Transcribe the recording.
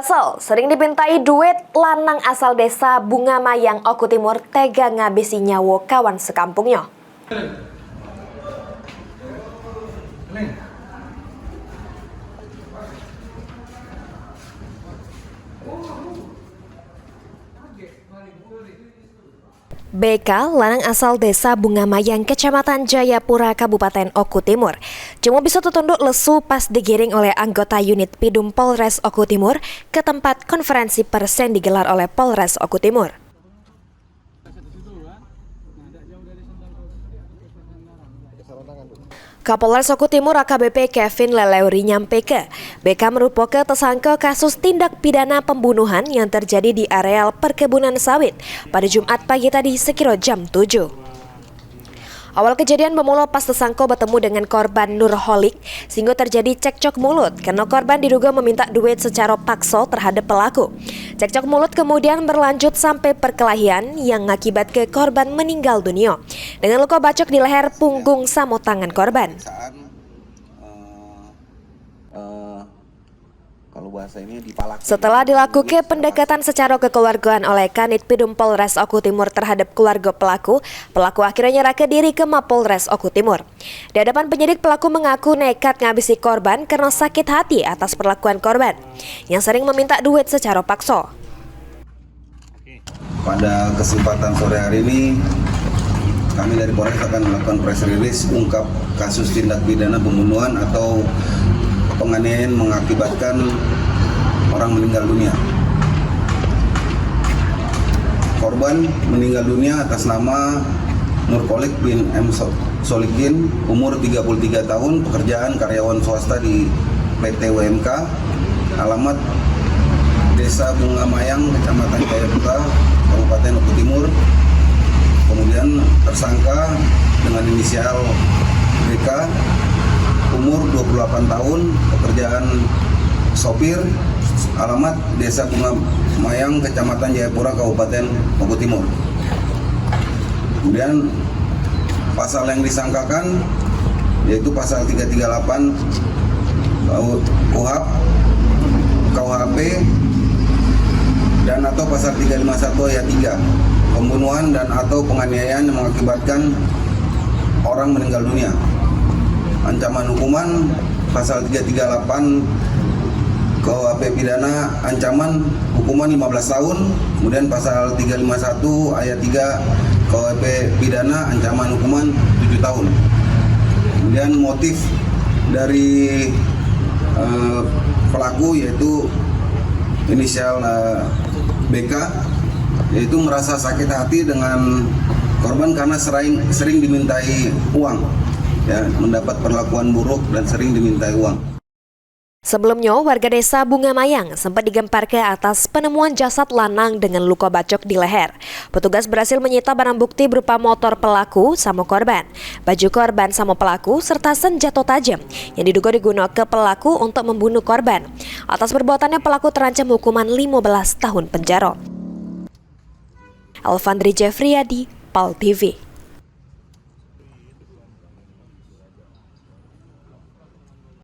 Kesel, sering dipintai duit, lanang asal desa Bunga Mayang, Oku Timur tega ngabisi nyawa kawan sekampungnya. BK, lanang asal desa Bunga Mayang, Kecamatan Jayapura, Kabupaten Oku Timur, cuma bisa tertunduk lesu pas digiring oleh anggota unit Pidum Polres Oku Timur ke tempat konferensi pers yang digelar oleh Polres Oku Timur. Kapolres Oku Timur AKBP Kevin Leleuri nyampaikan, BK merupakan tersangka kasus tindak pidana pembunuhan yang terjadi di areal perkebunan sawit pada Jumat pagi tadi sekira jam 7. Awal kejadian bermula pas tersangka bertemu dengan korban Nurholik sehingga terjadi cekcok mulut karena korban diduga meminta duit secara paksa terhadap pelaku. Cekcok mulut kemudian berlanjut sampai perkelahian yang mengakibatkan korban meninggal dunia dengan luka bacok di leher, punggung, sama tangan korban. Setelah dilakukan pendekatan secara kekeluargaan oleh Kanit Pidum Polres Oku Timur terhadap keluarga pelaku akhirnya nyerahkan diri ke Mapolres Oku Timur. Di hadapan penyidik, pelaku mengaku nekat ngabisi korban karena sakit hati atas perlakuan korban yang sering meminta duit secara paksa. Pada kesempatan sore hari ini, kami dari Polres akan melakukan press release ungkap kasus tindak pidana pembunuhan atau penganiayaan mengakibatkan orang meninggal dunia. Korban meninggal dunia atas nama Nurholik bin M. Solikin, umur 33 tahun, pekerjaan karyawan swasta di PT WMK, alamat Desa Bunga Mayang, Kecamatan Jayapura, Kabupaten Oku Timur. Kemudian tersangka dengan inisial BK, umur 28 tahun, pekerjaan sopir, alamat Desa Bunga Mayang, Kecamatan Jayapura, Kabupaten Oku Timur. Kemudian pasal yang disangkakan yaitu pasal 338 KUHP dan atau pasal 351 ayat 3, pembunuhan dan atau penganiayaan yang mengakibatkan orang meninggal dunia. Ancaman hukuman pasal 338 KUHP pidana ancaman hukuman 15 tahun, kemudian pasal 351 ayat 3 KUHP pidana ancaman hukuman 7 tahun. Kemudian motif dari pelaku yaitu inisial BK, yaitu merasa sakit hati dengan korban karena sering dimintai uang. Ya, mendapat perlakuan buruk dan sering dimintai uang. Sebelumnya, warga desa Bunga Mayang sempat digemparkan atas penemuan jasad lanang dengan luka bacok di leher. Petugas berhasil menyita barang bukti berupa motor pelaku sama korban, baju korban sama pelaku, serta senjata tajam yang diduga digunakan pelaku untuk membunuh korban. Atas perbuatannya, pelaku terancam hukuman 15 tahun penjara. Alfandri Jeffriyadi, PAL TV.